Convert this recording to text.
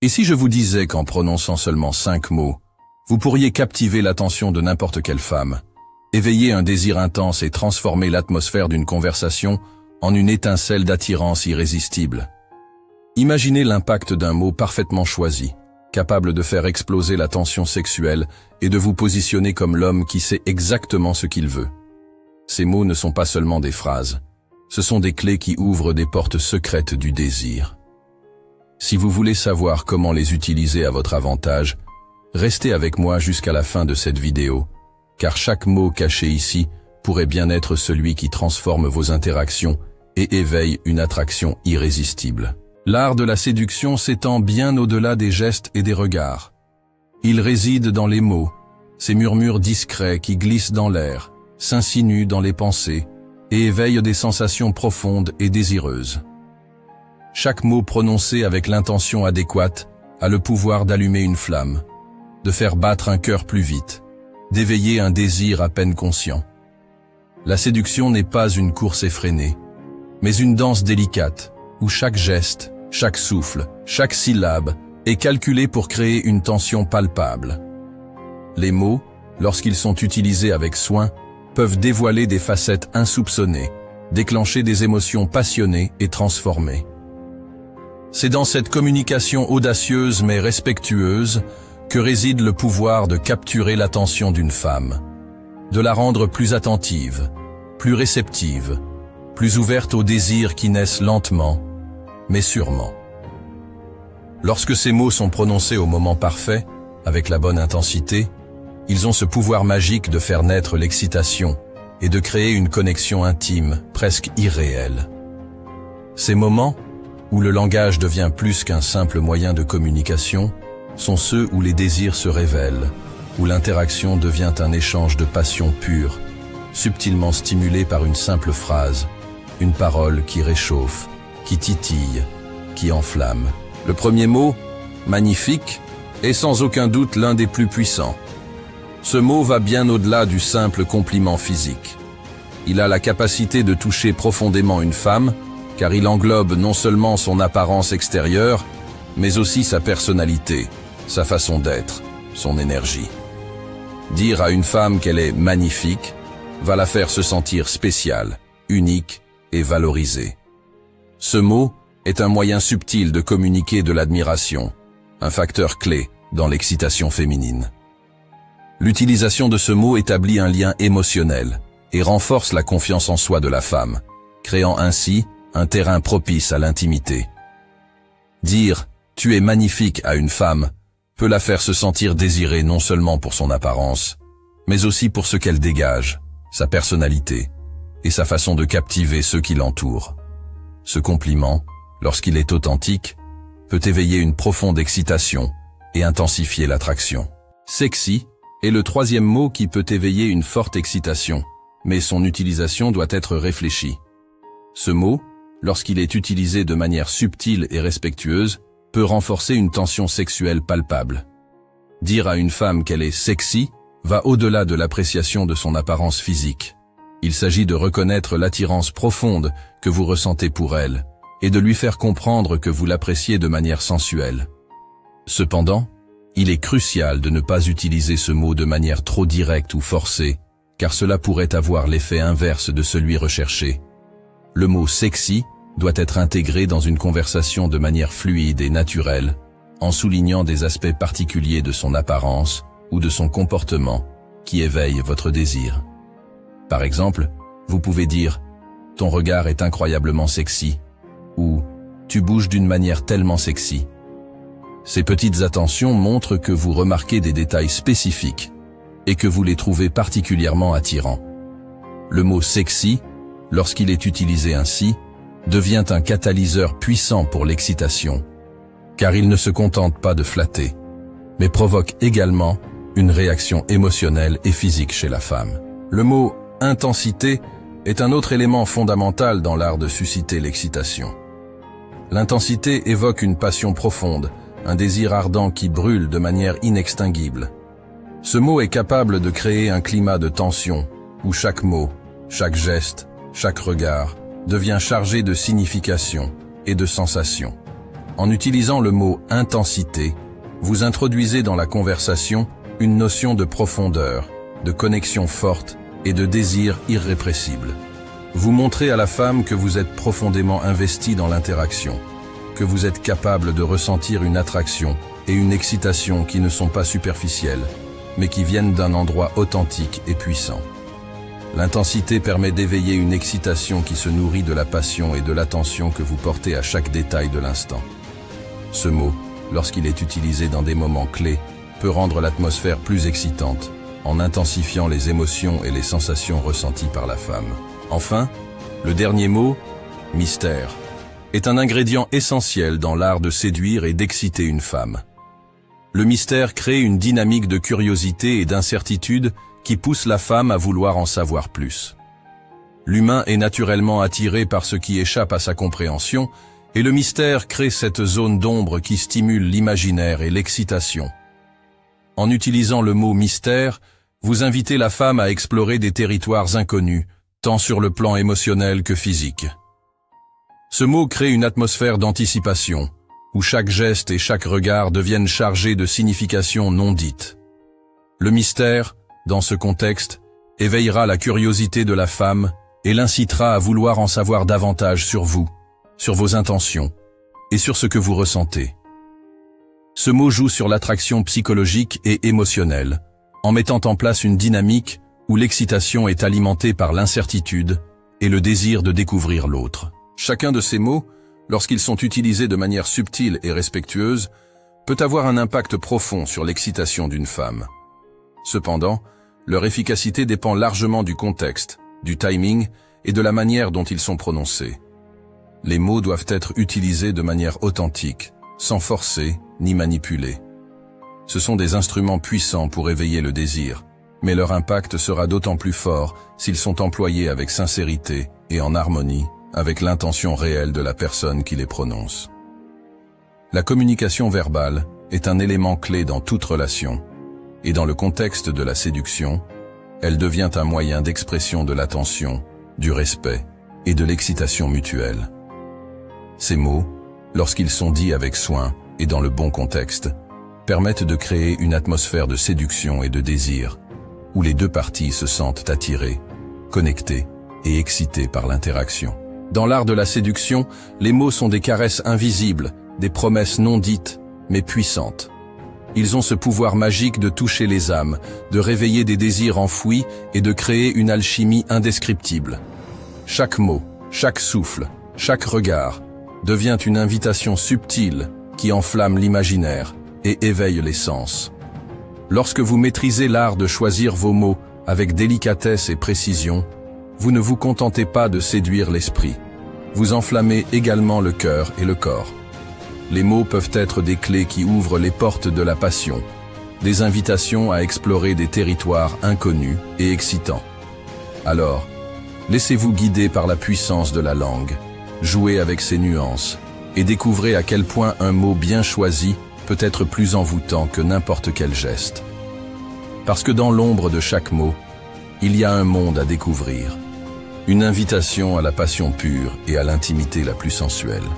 Et si je vous disais qu'en prononçant seulement 5 mots, vous pourriez captiver l'attention de n'importe quelle femme, éveiller un désir intense et transformer l'atmosphère d'une conversation en une étincelle d'attirance irrésistible. Imaginez l'impact d'un mot parfaitement choisi, capable de faire exploser la tension sexuelle et de vous positionner comme l'homme qui sait exactement ce qu'il veut. Ces mots ne sont pas seulement des phrases, ce sont des clés qui ouvrent des portes secrètes du désir. Si vous voulez savoir comment les utiliser à votre avantage, restez avec moi jusqu'à la fin de cette vidéo, car chaque mot caché ici pourrait bien être celui qui transforme vos interactions et éveille une attraction irrésistible. L'art de la séduction s'étend bien au-delà des gestes et des regards. Il réside dans les mots, ces murmures discrets qui glissent dans l'air, s'insinuent dans les pensées et éveillent des sensations profondes et désireuses. Chaque mot prononcé avec l'intention adéquate a le pouvoir d'allumer une flamme, de faire battre un cœur plus vite, d'éveiller un désir à peine conscient. La séduction n'est pas une course effrénée, mais une danse délicate, où chaque geste, chaque souffle, chaque syllabe est calculé pour créer une tension palpable. Les mots, lorsqu'ils sont utilisés avec soin, peuvent dévoiler des facettes insoupçonnées, déclencher des émotions passionnées et transformées. C'est dans cette communication audacieuse mais respectueuse que réside le pouvoir de capturer l'attention d'une femme, de la rendre plus attentive, plus réceptive, plus ouverte aux désirs qui naissent lentement, mais sûrement. Lorsque ces mots sont prononcés au moment parfait, avec la bonne intensité, ils ont ce pouvoir magique de faire naître l'excitation et de créer une connexion intime, presque irréelle. Ces moments, où le langage devient plus qu'un simple moyen de communication, sont ceux où les désirs se révèlent, où l'interaction devient un échange de passion pure, subtilement stimulé par une simple phrase, une parole qui réchauffe, qui titille, qui enflamme. Le premier mot, magnifique, est sans aucun doute l'un des plus puissants. Ce mot va bien au-delà du simple compliment physique. Il a la capacité de toucher profondément une femme, car il englobe non seulement son apparence extérieure, mais aussi sa personnalité, sa façon d'être, son énergie. Dire à une femme qu'elle est magnifique va la faire se sentir spéciale, unique et valorisée. Ce mot est un moyen subtil de communiquer de l'admiration, un facteur clé dans l'excitation féminine. L'utilisation de ce mot établit un lien émotionnel et renforce la confiance en soi de la femme, créant ainsi un terrain propice à l'intimité. Dire « tu es magnifique » à une femme peut la faire se sentir désirée non seulement pour son apparence, mais aussi pour ce qu'elle dégage, sa personnalité et sa façon de captiver ceux qui l'entourent. Ce compliment, lorsqu'il est authentique, peut éveiller une profonde excitation et intensifier l'attraction. Sexy est le troisième mot qui peut éveiller une forte excitation, mais son utilisation doit être réfléchie. Ce mot, lorsqu'il est utilisé de manière subtile et respectueuse, peut renforcer une tension sexuelle palpable. Dire à une femme qu'elle est sexy va au-delà de l'appréciation de son apparence physique. Il s'agit de reconnaître l'attirance profonde que vous ressentez pour elle et de lui faire comprendre que vous l'appréciez de manière sensuelle. Cependant, il est crucial de ne pas utiliser ce mot de manière trop directe ou forcée, car cela pourrait avoir l'effet inverse de celui recherché. Le mot « sexy » doit être intégré dans une conversation de manière fluide et naturelle, en soulignant des aspects particuliers de son apparence ou de son comportement qui éveillent votre désir. Par exemple, vous pouvez dire « ton regard est incroyablement sexy » ou « tu bouges d'une manière tellement sexy ». Ces petites attentions montrent que vous remarquez des détails spécifiques et que vous les trouvez particulièrement attirants. Le mot « sexy », lorsqu'il est utilisé ainsi, devient un catalyseur puissant pour l'excitation, car il ne se contente pas de flatter, mais provoque également une réaction émotionnelle et physique chez la femme. Le mot « intensité » est un autre élément fondamental dans l'art de susciter l'excitation. L'intensité évoque une passion profonde, un désir ardent qui brûle de manière inextinguible. Ce mot est capable de créer un climat de tension, où chaque mot, chaque geste, chaque regard devient chargé de signification et de sensation, En utilisant le mot « intensité », vous introduisez dans la conversation une notion de profondeur, de connexion forte et de désir irrépressible. Vous montrez à la femme que vous êtes profondément investi dans l'interaction, que vous êtes capable de ressentir une attraction et une excitation qui ne sont pas superficielles, mais qui viennent d'un endroit authentique et puissant. L'intensité permet d'éveiller une excitation qui se nourrit de la passion et de l'attention que vous portez à chaque détail de l'instant. Ce mot, lorsqu'il est utilisé dans des moments clés, peut rendre l'atmosphère plus excitante, en intensifiant les émotions et les sensations ressenties par la femme. Enfin, le dernier mot, mystère, est un ingrédient essentiel dans l'art de séduire et d'exciter une femme. Le mystère crée une dynamique de curiosité et d'incertitude qui pousse la femme à vouloir en savoir plus. L'humain est naturellement attiré par ce qui échappe à sa compréhension, et le mystère crée cette zone d'ombre qui stimule l'imaginaire et l'excitation. En utilisant le mot mystère, vous invitez la femme à explorer des territoires inconnus, tant sur le plan émotionnel que physique. Ce mot crée une atmosphère d'anticipation, où chaque geste et chaque regard deviennent chargés de significations non dites. Le mystère, dans ce contexte, éveillera la curiosité de la femme et l'incitera à vouloir en savoir davantage sur vous, sur vos intentions et sur ce que vous ressentez. Ce mot joue sur l'attraction psychologique et émotionnelle, en mettant en place une dynamique où l'excitation est alimentée par l'incertitude et le désir de découvrir l'autre. Chacun de ces mots, lorsqu'ils sont utilisés de manière subtile et respectueuse, peut avoir un impact profond sur l'excitation d'une femme. Cependant, leur efficacité dépend largement du contexte, du timing et de la manière dont ils sont prononcés. Les mots doivent être utilisés de manière authentique, sans forcer ni manipuler. Ce sont des instruments puissants pour éveiller le désir, mais leur impact sera d'autant plus fort s'ils sont employés avec sincérité et en harmonie avec l'intention réelle de la personne qui les prononce. La communication verbale est un élément clé dans toute relation, et dans le contexte de la séduction, elle devient un moyen d'expression de l'attention, du respect et de l'excitation mutuelle. Ces mots, lorsqu'ils sont dits avec soin et dans le bon contexte, permettent de créer une atmosphère de séduction et de désir, où les deux parties se sentent attirées, connectées et excitées par l'interaction. Dans l'art de la séduction, les mots sont des caresses invisibles, des promesses non dites, mais puissantes. Ils ont ce pouvoir magique de toucher les âmes, de réveiller des désirs enfouis et de créer une alchimie indescriptible. Chaque mot, chaque souffle, chaque regard devient une invitation subtile qui enflamme l'imaginaire et éveille les sens. Lorsque vous maîtrisez l'art de choisir vos mots avec délicatesse et précision, vous ne vous contentez pas de séduire l'esprit, vous enflammez également le cœur et le corps. Les mots peuvent être des clés qui ouvrent les portes de la passion, des invitations à explorer des territoires inconnus et excitants. Alors, laissez-vous guider par la puissance de la langue, jouez avec ses nuances et découvrez à quel point un mot bien choisi peut être plus envoûtant que n'importe quel geste. Parce que dans l'ombre de chaque mot, il y a un monde à découvrir. Une invitation à la passion pure et à l'intimité la plus sensuelle.